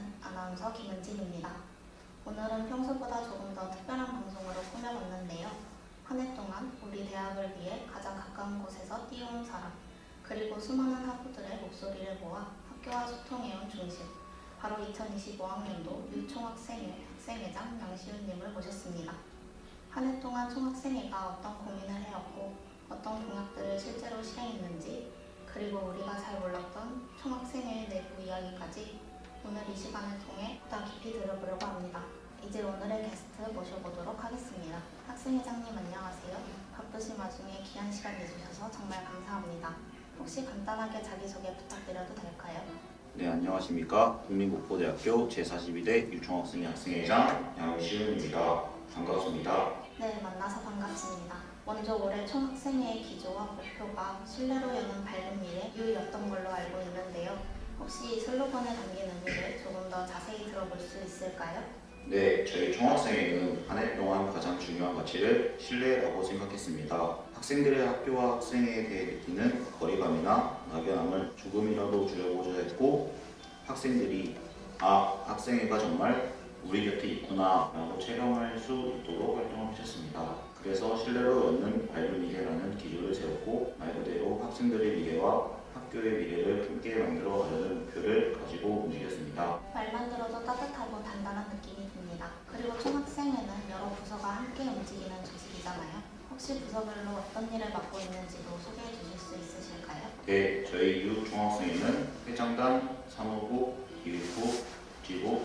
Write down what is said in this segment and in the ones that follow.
하는 아나운서 김은진입니다. 오늘은 평소보다 조금 더 특별한 방송으로 꾸며봤는데요. 한 해 동안 우리 대학을 위해 가장 가까운 곳에서 뛰어온 사람, 그리고 수많은 학우들의 목소리를 모아 학교와 소통해온 중심, 바로 2025학년도 유총학생회 학생회장 양시훈님을 모셨습니다. 한 해 동안 총학생회가 어떤 고민을 해왔고 어떤 공약들을 실제로 실행했는지, 그리고 우리가 잘 몰랐던 총학생회 내부 이야기까지 오늘 이 시간을 통해 보다 깊이 들어보려고 합니다. 이제 오늘의 게스트 모셔보도록 하겠습니다. 학생회장님 안녕하세요. 바쁘신 와중에 귀한 시간 내주셔서 정말 감사합니다. 혹시 간단하게 자기소개 부탁드려도 될까요? 네, 안녕하십니까. 국민국보대학교 제42대 유총학생회 학생회장 양시훈입니다. 반갑습니다. 네, 만나서 반갑습니다. 먼저 올해 총학생회의 기조와 목표가 신뢰로 여는 밝은 미래 유였던 걸로 알고 있는데요. 혹시 슬로건에 담긴 의미를 조금 더 자세히 들어볼 수 있을까요? 네, 저희 총학생회는 한 해 동안 가장 중요한 가치를 신뢰라고 생각했습니다. 학생들의 학교와 학생회에 대해 느끼는 거리감이나 막연함을 조금이라도 줄여보자 했고, 학생들이 학생회가 정말 우리 곁에 있구나 라고 체감할 수 있도록 활동을 하셨습니다. 그래서 신뢰로 얻는 밝은 미래라는 기조를 세웠고, 말 그대로 학생들의 미래와 학교의 미래를 함께 만들어 가려는 목표를 가지고 움직였습니다. 말만 들어도 따뜻하고 단단한 느낌이 듭니다. 그리고 총학생회는 여러 부서가 함께 움직이는 조직이잖아요. 혹시 부서별로 어떤 일을 맡고 있는지도 소개해 주실 수 있으실까요? 네, 저희 유총학생회는 회장단, 사무부, 기획부, 복지부,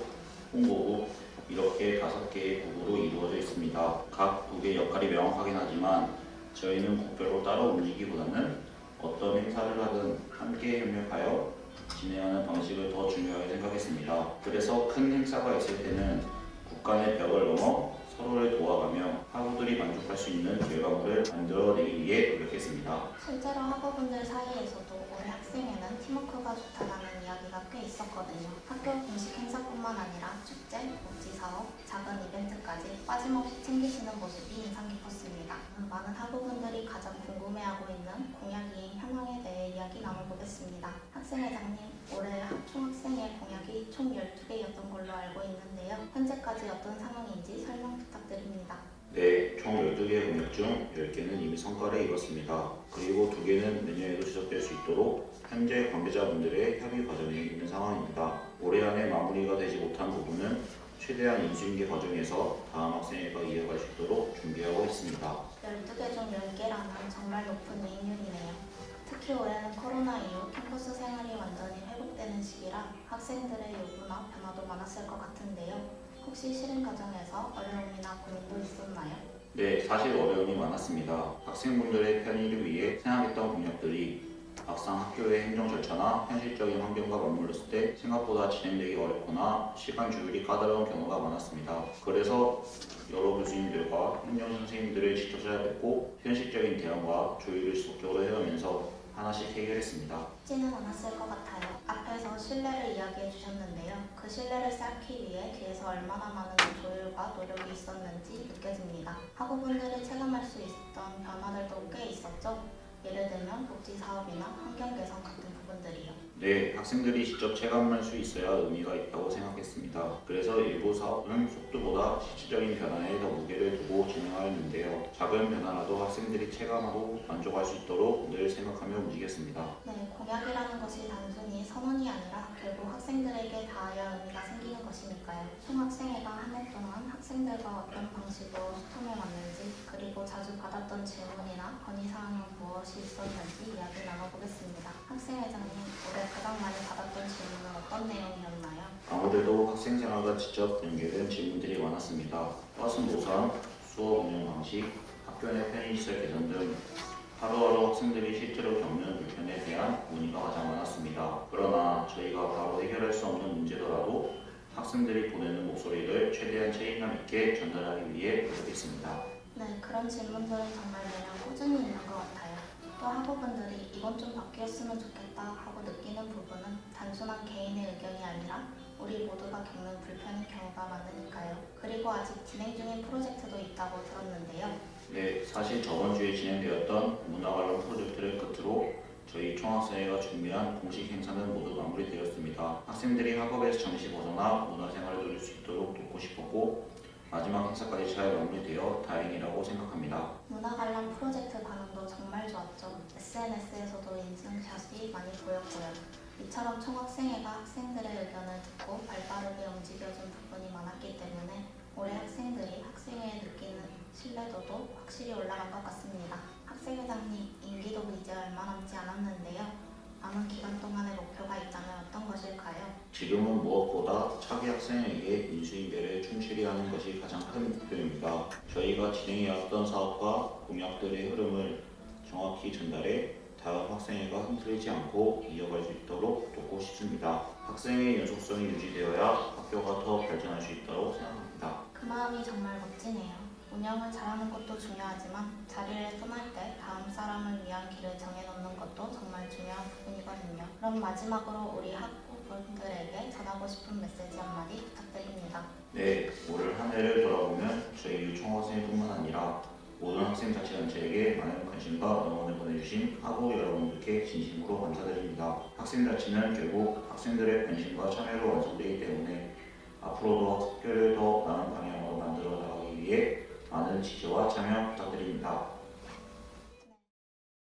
홍보부 이렇게 5개의 부부로 이루어져 있습니다. 각 부의 역할이 명확하긴 하지만 저희는 국별로 따로 움직이기보다는 어떤 행사를 하든 함께 협력하여 진행하는 방식을 더 중요하게 생각했습니다. 그래서 큰 행사가 있을 때는 국 간의 벽을 넘어 서로를 도와가며 학우들이 만족할 수 있는 결과물을 만들어내기 위해 노력했습니다. 실제로 학우분들 사이에서도 올해 학생회는 팀워크가 좋다는 이야기가 꽤 있었거든요. 학교 공식 행사뿐만 아니라 축제, 복지사업, 작은 이벤트까지 빠짐없이 챙기시는 모습이 인상 깊었습니다. 많은 학우분들이 가장 궁금해하고 있는 공약인 현황에 대해 이야기 나눠보겠습니다. 학생회장님, 올해 총학생회 공약이 총 12개였던 걸로 알고 있는데요. 현재까지 어떤 상황인지 설명 부탁드립니다. 네, 총 12개의 공약 중 10개는 이미 성과를 이뤘습니다. 그리고 2개는 내년에도 지속될 수 있도록 현재 관계자분들의 협의 과정에 있는 상황입니다. 올해 안에 마무리가 되지 못한 부분은 최대한 인수인계 과정에서 다음 학생회가 이어갈 수 있도록 준비하고 있습니다. 12개 중 10개라는 정말 높은 이익률이네요. 특히 올해는 코로나 이후 캠퍼스 생활이 완전히 회복되는 시기라 학생들의 요구나 변화도 많았을 것 같은데요. 혹시 실행 과정에서 어려움이나 고민도 있었나요? 네, 사실 어려움이 많았습니다. 학생분들의 편의를 위해 생각했던 공약들이 막상 학교의 행정 절차나 현실적인 환경과 맞물렸을 때 생각보다 진행되기 어렵거나 시간 조율이 까다로운 경우가 많았습니다. 그래서 여러 교수님들과 행정 선생님들을 직접 찾아뵙고 현실적인 대안과 조율을 지속적으로 해가면서 하나씩 해결했습니다. 쉽지는 않았을 것 같아요. 앞에서 신뢰를 이야기해 주셨는데요. 그 신뢰를 쌓기 위해 뒤에서 얼마나 많은 조율과 노력이 있었는지 느껴집니다. 학우분들이 체감할 수 있었던 변화들도 꽤 있었죠? 예를 들면 복지 사업이나 환경 개선 같은 부분들이요. 네, 학생들이 직접 체감할 수 있어야 의미가 있다고 생각했습니다. 그래서 일부 사업은 속도보다 실질적인 변화에 더 무게를 두고 진행하였는데요. 작은 변화라도 학생들이 체감하고 만족할 수 있도록 늘 생각하며 움직였습니다. 네, 공약이라는 것이 단순히 선언이 아니라 결국 학생들에게 닿아야 의미가 생기는 것이니까요. 총학생회가 한 해 동안 학생들과 어떤 방식으로 소통해 왔는지, 그리고 자주 받았던 질문이나 건의사항은 무엇이 있었는지 이야기 나눠보겠습니다. 학생회장님, 올해 가장 많이 받았던 질문은 어떤 내용이었나요? 아무래도 학생생활과 직접 연계된 질문들이 많았습니다. 버스 노선, 수업 운영 방식, 학교 내 편의시설 개선 등 하루하루 학생들이 실제로 겪는 불편에 대한 문의가 가장 많았습니다. 그러나 저희가 바로 해결할 수 없는 문제더라도 학생들이 보내는 목소리를 최대한 책임감 있게 전달하기 위해 노력했습니다. 네, 그런 질문들은 정말 매년 꾸준히 있는 것 같아요. 또 학우분들이 이건 좀 바뀌었으면 좋겠다 하고 느끼는 부분은 단순한 개인의 의견이 아니라 우리 모두가 겪는 불편인 경우가 많으니까요. 그리고 아직 진행 중인 프로젝트도 있다고 들었는데요. 네, 사실 저번 주에 진행되었던 문화 관련 프로젝트를 끝으로 저희 총학생회가 준비한 공식 행사는 모두 마무리되었습니다. 학생들이 학업에서 잠시 벗어나 문화생활을 누릴 수 있도록 돕고 싶었고 마지막 행사까지 잘 마무리되어 다행이라고 생각합니다. 문화 관련 프로젝트 반응도 정말 좋았죠. SNS에서도 인증샷이 많이 보였고요. 이처럼 총학생회가 학생들의 의견을 듣고 발빠르게 움직여준 부분이 많았기 때문에 올해 학생들이 학생회에 느끼는 신뢰도도 확실히 올라간 것 같습니다. 학생회장님, 임기도 이제 얼마 남지 않았는데요. 남은 기간 동안의 목표가 있다면 어떤 것일까요? 지금은 무엇보다 차기 학생에게 인수인계를 충실히 하는 것이 가장 큰 목표입니다. 저희가 진행해왔던 사업과 공약들의 흐름을 정확히 전달해 다음 학생회가 흔들리지 않고 이어갈 수 있도록 돕고 싶습니다. 학생의 연속성이 유지되어야 학교가 더 발전할 수 있다고 생각합니다. 그 마음이 정말 멋지네요. 운영을 잘하는 것도 중요하지만 자리를 떠날 때 다음 사람을 위한 길을 정해놓는 것도 정말 중요한 부분이거든요. 그럼 마지막으로 우리 학부분들에게 전하고 싶은 메시지 한마디 부탁드립니다. 네, 올 한 해를 돌아보면 저희 총학생뿐만 아니라 모든 학생자치단체에게 많은 관심과 응원을 보내주신 학우 여러분들께 진심으로 감사드립니다. 학생자치는 결국 학생들의 관심과 참여로 완성됩니다.